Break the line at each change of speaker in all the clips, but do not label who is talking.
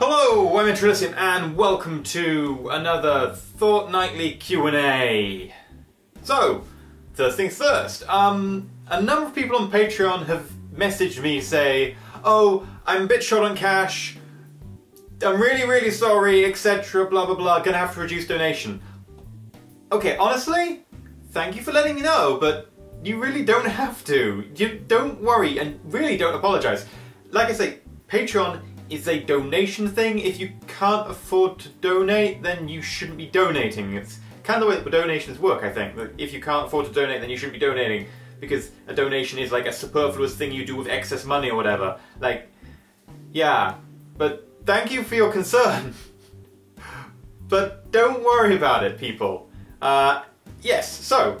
Hello, I'm EnterElysium and welcome to another fortnightly Q&A. So, first things first, a number of people on Patreon have messaged me say, oh, I'm a bit short on cash, I'm really sorry, etc, blah blah blah, gonna have to reduce donation. Okay, honestly, thank you for letting me know, but you really don't have to. You don't worry and really don't apologise. Like I say, Patreon is a donation thing. If you can't afford to donate, then you shouldn't be donating. It's kind of the way that donations work, I think. That if you can't afford to donate, then you shouldn't be donating, because a donation is like a superfluous thing you do with excess money or whatever. Like, yeah, but thank you for your concern. But don't worry about it, people. Yes, so,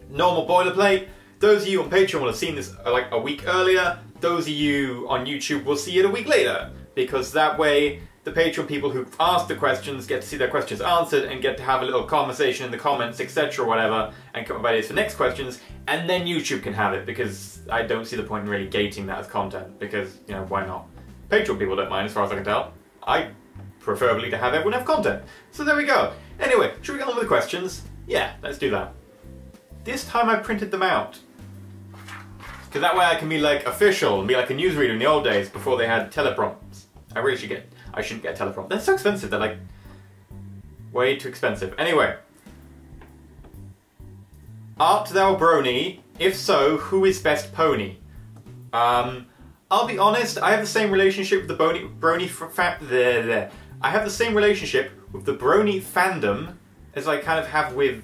normal boilerplate. Those of you on Patreon will have seen this like a week earlier. Those of you on YouTube will see it a week later, because that way the Patreon people who ask the questions get to see their questions answered and get to have a little conversation in the comments, etc, whatever, and come up with ideas for next questions, and then YouTube can have it, because I don't see the point in really gating that as content, because, you know, why not? Patreon people don't mind as far as I can tell. I preferably to have everyone have content. So there we go. Anyway, should we get on with the questions? Yeah, let's do that. This time I printed them out, because that way I can be like official and be like a newsreader in the old days before they had teleprompts. I shouldn't get a teleprompt. They're so expensive, they're like way too expensive. Anyway. Art thou Brony? If so, who is best pony? I'll be honest, I have the same relationship with the Brony I have the same relationship with the Brony fandom as I kind of have with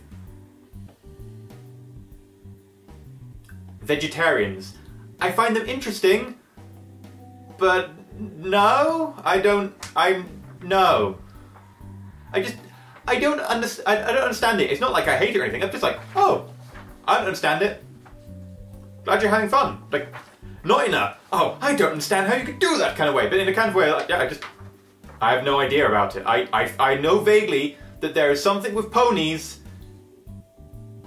vegetarians. I find them interesting, but no, I don't understand it. It's not like I hate it or anything. I'm just like, oh, I don't understand it. Glad you're having fun. Like, not in a, oh, I don't understand how you could do that kind of way, but in a kind of way, like, yeah, I have no idea about it. I know vaguely that there is something with ponies.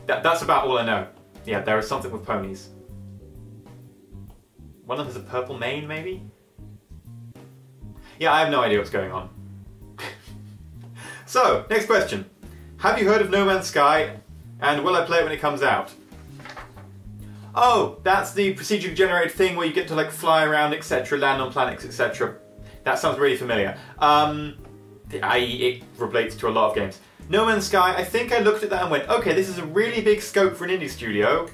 That's about all I know. Yeah, there is something with ponies. One of them has a purple mane, maybe? Yeah, I have no idea what's going on. So, next question. Have you heard of No Man's Sky, and will I play it when it comes out? Oh, that's the procedurally generated thing where you get to like fly around, etc., land on planets, etc. That sounds really familiar. It relates to a lot of games. No Man's Sky, I think I looked at that and went, okay, this is a really big scope for an indie studio.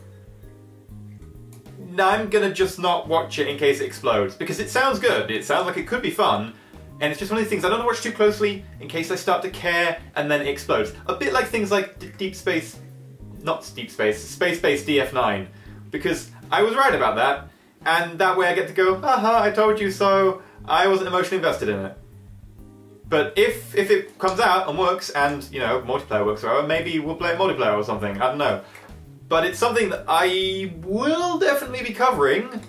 I'm gonna just not watch it in case it explodes, because it sounds good, it sounds like it could be fun, and it's just one of these things I don't want to watch too closely in case I start to care and then it explodes. A bit like things like Space-Based DF9, because I was right about that, and that way I get to go, haha, I told you so, I wasn't emotionally invested in it. But if it comes out and works, and, you know, multiplayer works well, maybe we'll play it multiplayer or something, I don't know. But it's something that I will definitely be covering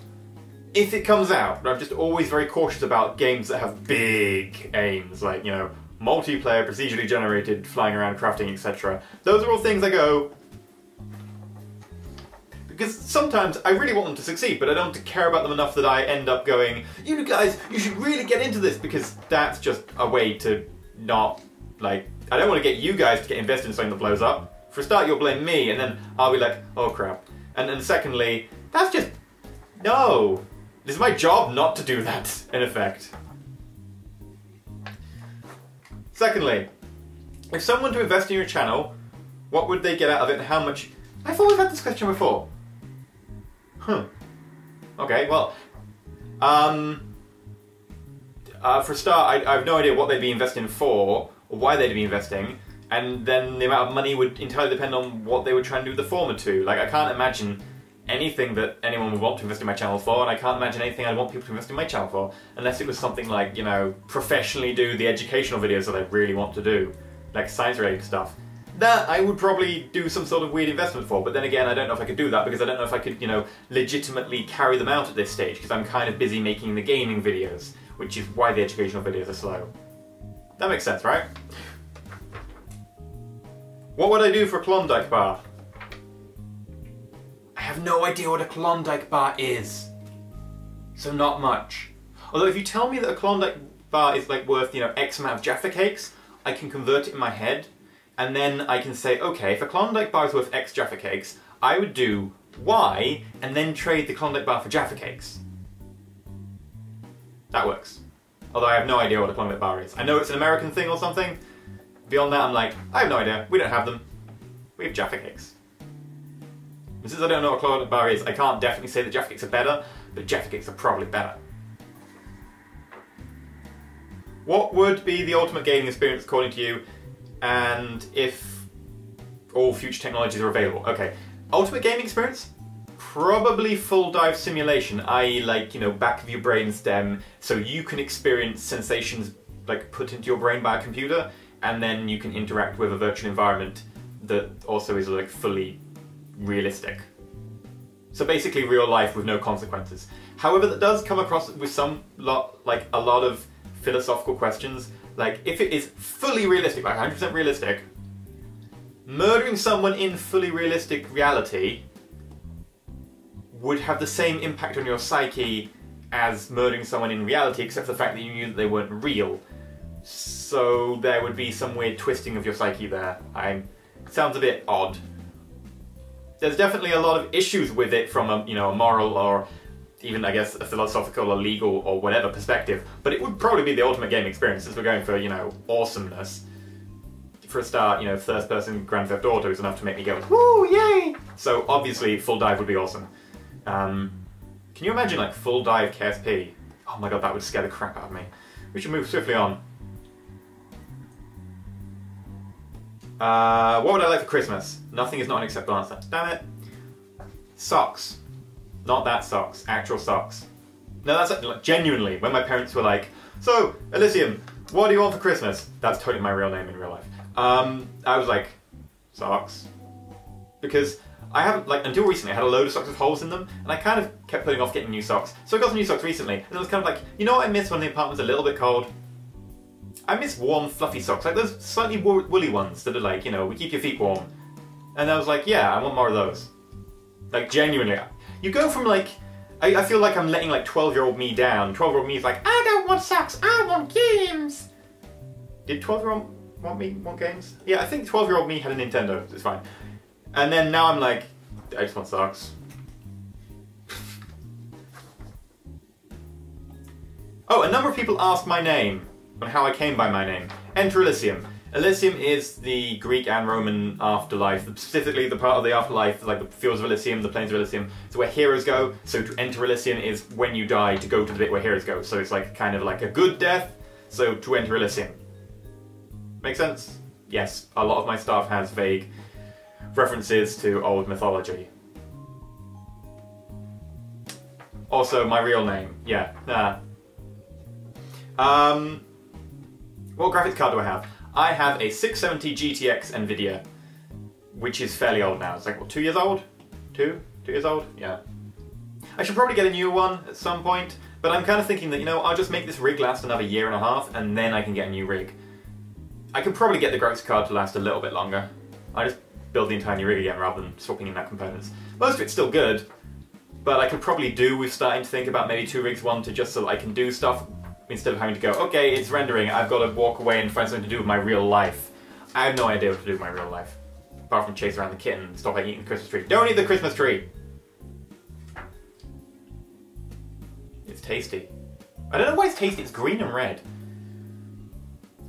if it comes out. I'm just always very cautious about games that have big aims, like, you know, multiplayer, procedurally generated, flying around, crafting, etc. Those are all things I go, because sometimes I really want them to succeed, but I don't care about them enough that I end up going, you guys, you should really get into this, because that's just a way to not, like, I don't want to get you guys to get invested in something that blows up. For a start, you'll blame me, and then I'll be like, oh crap. And then secondly, that's just, no. This is my job not to do that, in effect. Secondly, if someone to invest in your channel, what would they get out of it and how much? I've always had this question before. Okay, well, for a start, I have no idea what they'd be investing for, or why they'd be investing, and then the amount of money would entirely depend on what they would try and do the former to. Like, I can't imagine anything that anyone would want to invest in my channel for, and I can't imagine anything I'd want people to invest in my channel for, unless it was something like, you know, professionally do the educational videos that I really want to do, like science-related stuff. That I would probably do some sort of weird investment for, but then again, I don't know if I could do that, because I don't know if I could, you know, legitimately carry them out at this stage, because I'm kind of busy making the gaming videos, which is why the educational videos are slow. That makes sense, right? What would I do for a Klondike bar? I have no idea what a Klondike bar is, so not much. Although if you tell me that a Klondike bar is like worth, you know, X amount of Jaffa cakes, I can convert it in my head, and then I can say, okay, if a Klondike bar is worth X Jaffa cakes, I would do Y, and then trade the Klondike bar for Jaffa cakes. That works. Although I have no idea what a Klondike bar is. I know it's an American thing or something. Beyond that, I'm like, I have no idea. We don't have them. We have Jaffa cakes. And since I don't know what a Klondike bar is, I can't definitely say that Jaffa cakes are better, but Jaffa cakes are probably better. What would be the ultimate gaming experience according to you, and if all future technologies are available? Okay, ultimate gaming experience? Probably full dive simulation, i.e. like, you know, back of your brain stem, so you can experience sensations like put into your brain by a computer, and then you can interact with a virtual environment that also is like fully realistic. So basically real life with no consequences. However, that does come across with a lot of philosophical questions. Like, if it is fully realistic, like 100% realistic, murdering someone in fully realistic reality would have the same impact on your psyche as murdering someone in reality, except for the fact that you knew that they weren't real. So there would be some weird twisting of your psyche there. Sounds a bit odd. There's definitely a lot of issues with it from a, you know, a moral or even, I guess, a philosophical or legal or whatever perspective, but it would probably be the ultimate game experience since we're going for, you know, awesomeness. For a start, you know, first-person Grand Theft Auto is enough to make me go, woo, yay! So obviously, full dive would be awesome. Can you imagine, like, full dive KSP? Oh my god, that would scare the crap out of me. We should move swiftly on. What would I like for Christmas? Nothing is not an acceptable answer. Damn it. Socks. Not that socks. Actual socks. No, that's like, genuinely, when my parents were like, so, Elysium, what do you want for Christmas? That's totally my real name in real life. I was like, socks. Because I haven't, like, until recently, I had a load of socks with holes in them, and I kind of kept putting off getting new socks. So I got some new socks recently, and it was kind of like, you know what I miss when the apartment's a little bit cold? I miss warm, fluffy socks, like those slightly woolly ones that are like, you know, we keep your feet warm. And I was like, yeah, I want more of those. Like, genuinely. You go from, like, I feel like I'm letting, like, 12-year-old me down. 12-year-old me is like, I don't want socks, I want games! Did 12-year-old want games? Yeah, I think 12-year-old me had a Nintendo, it's fine. And then now I'm like, I just want socks. Oh, a number of people asked my name, and how I came by my name. EnterElysium. Elysium is the Greek and Roman afterlife, specifically the part of the afterlife, like the fields of Elysium, the plains of Elysium. It's where heroes go, so to enter Elysium is when you die to go to the bit where heroes go. So it's like kind of like a good death, so to enter Elysium. Make sense? Yes, a lot of my stuff has vague references to old mythology. Also, my real name. Yeah, nah. What graphics card do I have? I have a 670 GTX NVIDIA, which is fairly old now. It's like, what, 2 years old? 2 years old? Yeah. I should probably get a new one at some point, but I'm kind of thinking that, you know, I'll just make this rig last another year and a half, and then I can get a new rig. I could probably get the graphics card to last a little bit longer. I just build the entire new rig again rather than swapping in out components. Most of it's still good, but I could probably do with starting to think about maybe 2 rigs, one to just so that I can do stuff instead of having to go, okay, it's rendering, I've got to walk away and find something to do with my real life. I have no idea what to do with my real life. Apart from chase around the kitten and stop eating the Christmas tree. Don't eat the Christmas tree! It's tasty. I don't know why it's tasty, it's green and red.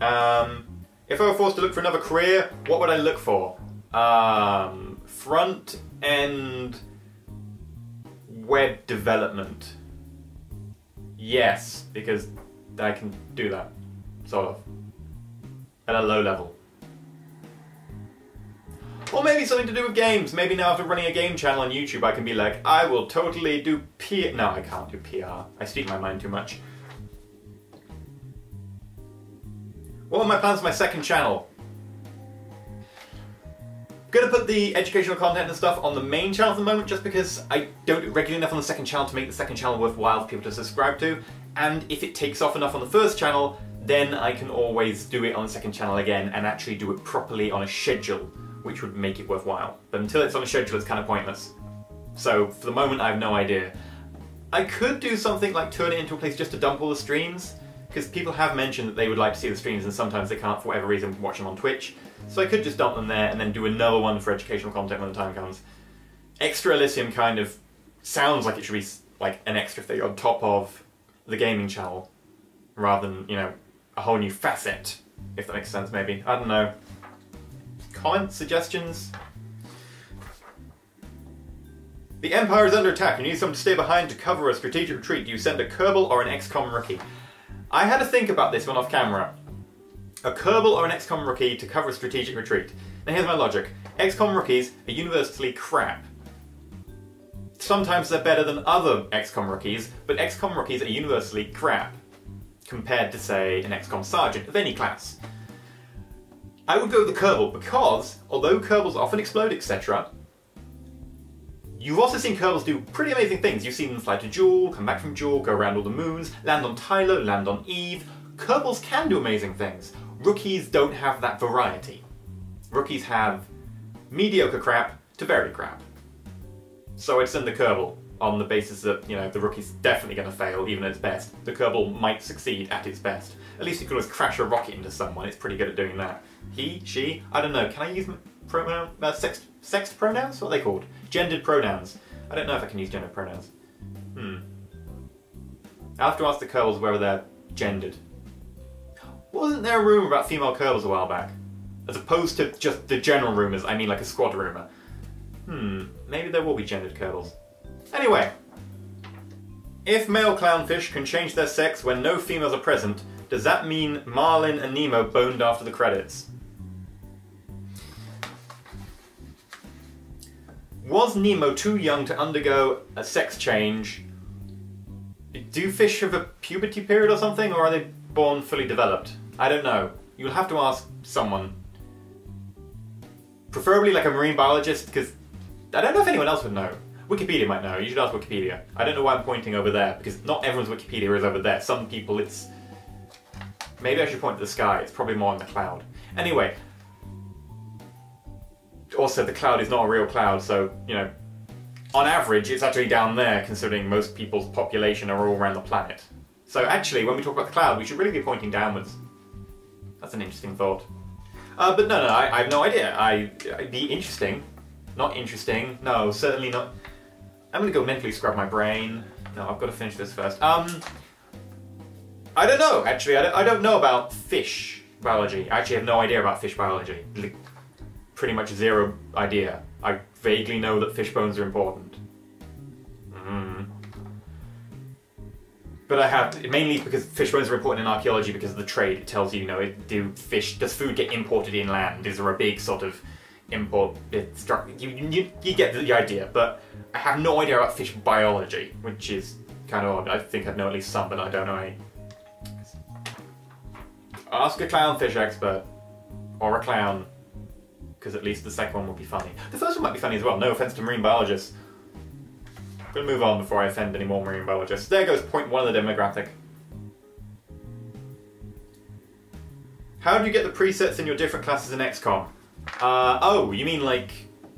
If I were forced to look for another career, what would I look for? Front end web development. Yes, because I can do that, sort of, at a low level. Or maybe something to do with games. Maybe now after running a game channel on YouTube, I can be like, I will totally do PR. No, I can't do PR. I speak my mind too much. What are my plans for my second channel? I'm gonna put the educational content and stuff on the main channel for the moment, just because I don't do it regularly enough on the second channel to make the second channel worthwhile for people to subscribe to. And if it takes off enough on the first channel, then I can always do it on the second channel again and actually do it properly on a schedule, which would make it worthwhile. But until it's on a schedule, it's kind of pointless. So for the moment, I have no idea. I could do something like turn it into a place just to dump all the streams, because people have mentioned that they would like to see the streams and sometimes they can't, for whatever reason, watch them on Twitch. So I could just dump them there and then do another one for educational content when the time comes. EnterElysium kind of sounds like it should be like an extra thing on top of the gaming channel, rather than, you know, a whole new facet, if that makes sense maybe. I don't know. Comments? Suggestions? The Empire is under attack. You need someone to stay behind to cover a strategic retreat. Do you send a Kerbal or an XCOM rookie? I had to think about this one off camera. A Kerbal or an XCOM rookie to cover a strategic retreat. Now here's my logic. XCOM rookies are universally crap. Sometimes they're better than other XCOM rookies, but XCOM rookies are universally crap compared to, say, an XCOM sergeant of any class. I would go with the Kerbal because, although Kerbals often explode, etc., you've also seen Kerbals do pretty amazing things. You've seen them fly to Jewel, come back from Jewel, go around all the moons, land on Tylo, land on Eve. Kerbals can do amazing things. Rookies don't have that variety. Rookies have mediocre crap to very crap. So I'd send the Kerbal on the basis that, you know, the rookie's definitely going to fail, even at its best. The Kerbal might succeed at its best. At least you could always crash a rocket into someone. It's pretty good at doing that. He, she, I don't know. Can I use pronoun, sexed pronouns? What are they called? Gendered pronouns. I don't know if I can use gendered pronouns. I'll have to ask the Kerbals whether they're gendered. Wasn't there a rumour about female Kerbals a while back? As opposed to just the general rumours, I mean like a squad rumour. Maybe there will be gendered Kerbals. Anyway, if male clownfish can change their sex when no females are present, does that mean Marlin and Nemo boned after the credits? Was Nemo too young to undergo a sex change? Do fish have a puberty period or something, or are they born fully developed? I don't know. You'll have to ask someone. Preferably like a marine biologist, because I don't know if anyone else would know. Wikipedia might know. You should ask Wikipedia. I don't know why I'm pointing over there, because not everyone's Wikipedia is over there. Some people it's... Maybe I should point to the sky. It's probably more on the cloud. Anyway. Also, the cloud is not a real cloud, so, you know, on average, it's actually down there, considering most people's population are all around the planet. So actually, when we talk about the cloud, we should really be pointing downwards. That's an interesting thought. But no, I have no idea. It'd be interesting. Not interesting. No, certainly not. I'm gonna go mentally scrub my brain. No, I've got to finish this first. I don't know, actually. I don't know about fish biology. I actually have no idea about fish biology. Pretty much zero idea. I vaguely know that fish bones are important. But I have, mainly because fish bones are important in archaeology because of the trade. It tells you, you know, does food get imported inland? Is there a big sort of import? You get the idea, but I have no idea about fish biology, which is kind of odd. I think I'd know at least some, but I don't know any. Ask a clownfish expert. Or a clown. Because at least the second one will be funny. The first one might be funny as well, no offence to marine biologists. I'm going to move on before I offend any more marine biologists. There goes point one of the demographic. How do you get the presets in your different classes in XCOM? Oh, you mean like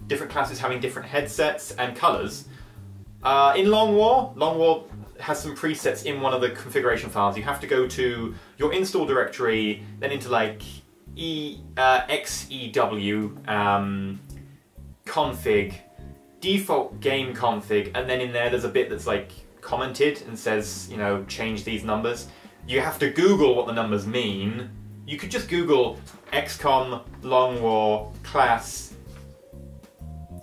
different classes having different headsets and colours? In Long War has some presets in one of the configuration files. You have to go to your install directory, then into like XEW, config, default game config, and then in there's a bit that's like commented and says, you know, change these numbers. You have to Google what the numbers mean. You could just Google XCOM Long War class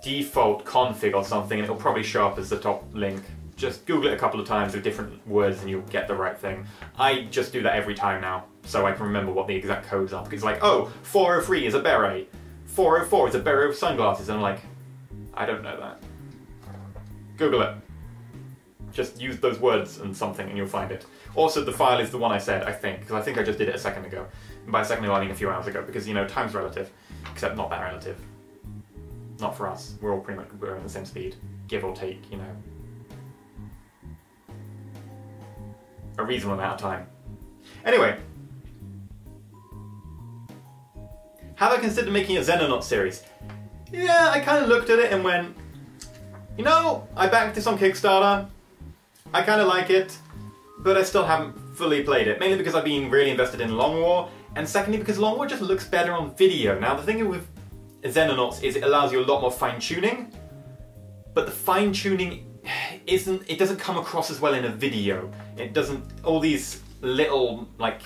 default config or something, and it'll probably show up as the top link. Just Google it a couple of times with different words and you'll get the right thing. I just do that every time now, so I can remember what the exact codes are. Because it's like, oh, 403 is a beret, 404 is a beret with sunglasses, and I'm like, I don't know that. Google it. Just use those words and something and you'll find it. Also, the file is the one I said, I think, because I think I just did it a second ago. And by a second ago, I mean a few hours ago, because, you know, time's relative. Except not that relative. Not for us. We're all pretty much at the same speed. Give or take, you know, a reasonable amount of time. Anyway. Have I considered making a Xenonauts series? Yeah, I kind of looked at it and went, you know, I backed this on Kickstarter. I kind of like it, but I still haven't fully played it, mainly because I've been really invested in Long War, and secondly because Long War just looks better on video. Now the thing with Xenonauts is it allows you a lot more fine-tuning, but the fine-tuning it doesn't come across as well in a video. It doesn't, all these little, like,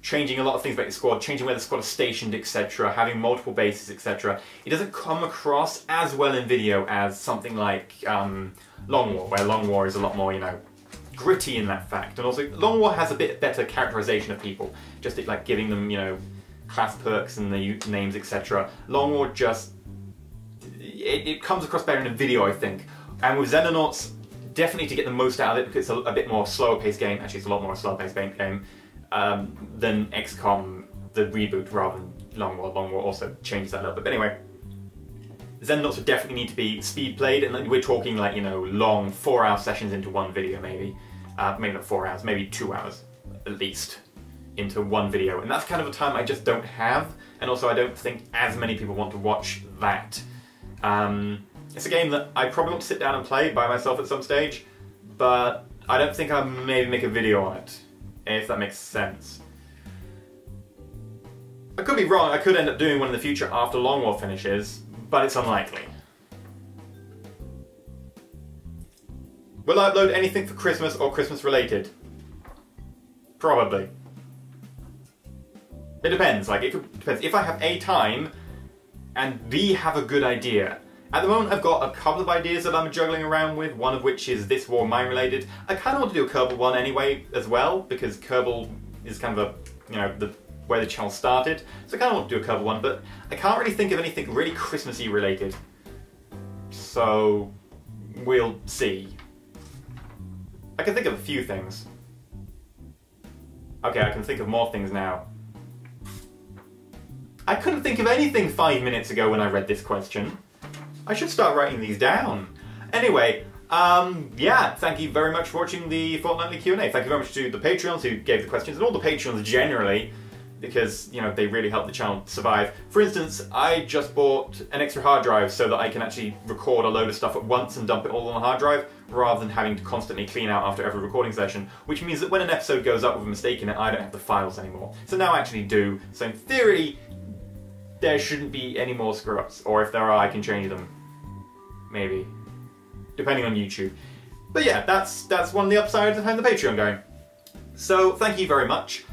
changing a lot of things about your squad, changing where the squad is stationed, etc., having multiple bases, etc. It doesn't come across as well in video as something like Long War, where Long War is a lot more, you know, gritty in that fact. And also, Long War has a bit better characterization of people, just like giving them, you know, class perks and the names, etc. Long War just, it comes across better in a video, I think. And with Xenonauts, definitely to get the most out of it, because it's a bit more slower paced game. Actually, it's a lot more slower paced game than XCOM, the reboot, rather than Long War. Long War also changes that a little bit. But anyway, Xenonauts would definitely need to be speed played, and we're talking like, you know, long 4-hour sessions into one video, maybe. Maybe not 4 hours, maybe 2 hours at least into one video. And that's kind of a time I just don't have, and also I don't think as many people want to watch that. It's a game that I probably want to sit down and play by myself at some stage, but I don't think I'll maybe make a video on it, if that makes sense. I could be wrong, I could end up doing one in the future after Long War finishes, but it's unlikely. Will I upload anything for Christmas or Christmas related? Probably. It depends, like, it depends. If I have A, time, and B, have a good idea. At the moment I've got a couple of ideas that I'm juggling around with, one of which is this war mine related. I kind of want to do a Kerbal one anyway as well, because Kerbal is kind of a, you know, where the channel started. So I kind of want to do a Kerbal one, but I can't really think of anything really Christmassy related. So we'll see. I can think of a few things. Okay, I can think of more things now. I couldn't think of anything 5 minutes ago when I read this question. I should start writing these down. Anyway, yeah, thank you very much for watching the fortnightly Q&A. Thank you very much to the Patreons who gave the questions, and all the Patreons generally, because, you know, they really help the channel survive. For instance, I just bought an extra hard drive so that I can actually record a load of stuff at once and dump it all on the hard drive, rather than having to constantly clean out after every recording session, which means that when an episode goes up with a mistake in it, I don't have the files anymore. So now I actually do. So in theory, there shouldn't be any more screw-ups, or if there are, I can change them. Maybe. Depending on YouTube. But yeah, that's one of the upsides of having the Patreon going. So, thank you very much.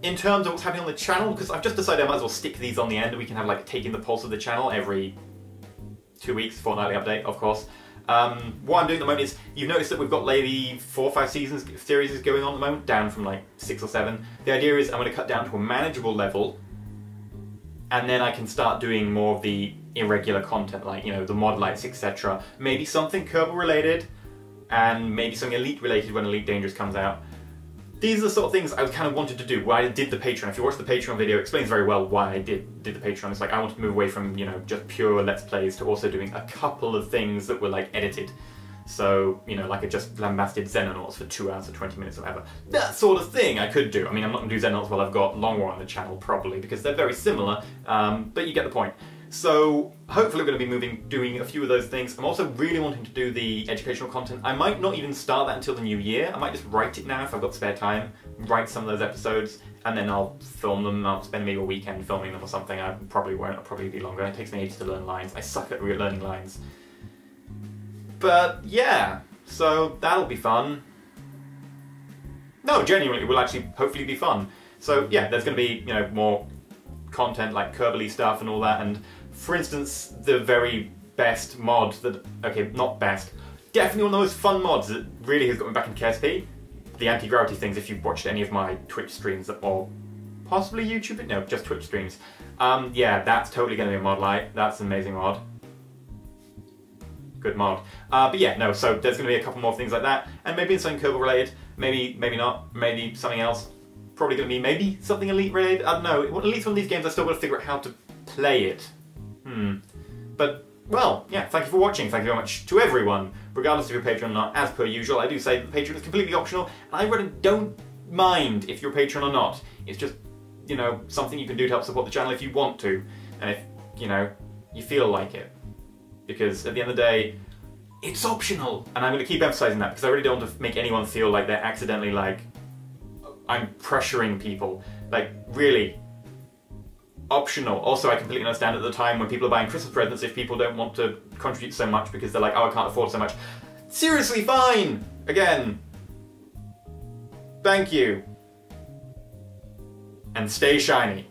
In terms of what's happening on the channel, because I've just decided I might as well stick these on the end, we can have like taking the pulse of the channel every 2 weeks, fortnightly update, of course. What I'm doing at the moment is, you've noticed that we've got maybe 4 or 5 series going on at the moment, down from like 6 or 7. The idea is I'm going to cut down to a manageable level, and then I can start doing more of the irregular content, like, you know, the mod lights, etc. Maybe something Kerbal related, and maybe something Elite related when Elite Dangerous comes out. These are the sort of things I kind of wanted to do, why I did the Patreon. If you watch the Patreon video, it explains very well why I did the Patreon. It's like I wanted to move away from, you know, just pure Let's Plays to also doing a couple of things that were like edited. So, you know, like I just lambasted Xenonauts for 2 hours or 20 minutes or whatever. That sort of thing I could do. I mean, I'm not going to do Xenonauts while I've got Long War on the channel, probably, because they're very similar, but you get the point. So, hopefully we're going to be doing a few of those things. I'm also really wanting to do the educational content. I might not even start that until the new year. I might just write it now if I've got spare time, write some of those episodes, and then I'll film them. I'll spend maybe a weekend filming them or something. I probably won't. It'll probably be longer. It takes me ages to learn lines. I suck at learning lines. But yeah, so that'll be fun. No, genuinely, it will actually hopefully be fun. So yeah, there's going to be, you know, more content like Kerbal-y stuff and all that, and for instance, the very best mod that, okay, not best, definitely one of those fun mods that really has got me back in KSP, the anti-gravity things, if you've watched any of my Twitch streams, or possibly YouTube, no, just Twitch streams. Yeah, that's totally going to be a mod light. That's an amazing mod. Good mod. But yeah, no, so there's going to be a couple more things like that, and maybe something Kerbal related, maybe not, maybe something else. Probably going to be maybe something Elite related, I don't know. At least one of these games I still got to figure out how to play it. But, well, yeah, thank you for watching. Thank you very much to everyone, regardless of your Patreon or not. As per usual, I do say that the Patreon is completely optional, and I really don't mind if you're a Patreon or not. It's just, you know, something you can do to help support the channel if you want to, and if, you know, you feel like it. Because at the end of the day, It's optional. And I'm going to keep emphasizing that because I really don't want to make anyone feel like they're accidentally like, I'm pressuring people. Like, really, optional. Also, I completely understand at the time when people are buying Christmas presents if people don't want to contribute so much because they're like, oh, I can't afford so much. Seriously, fine! Again, thank you. And stay shiny.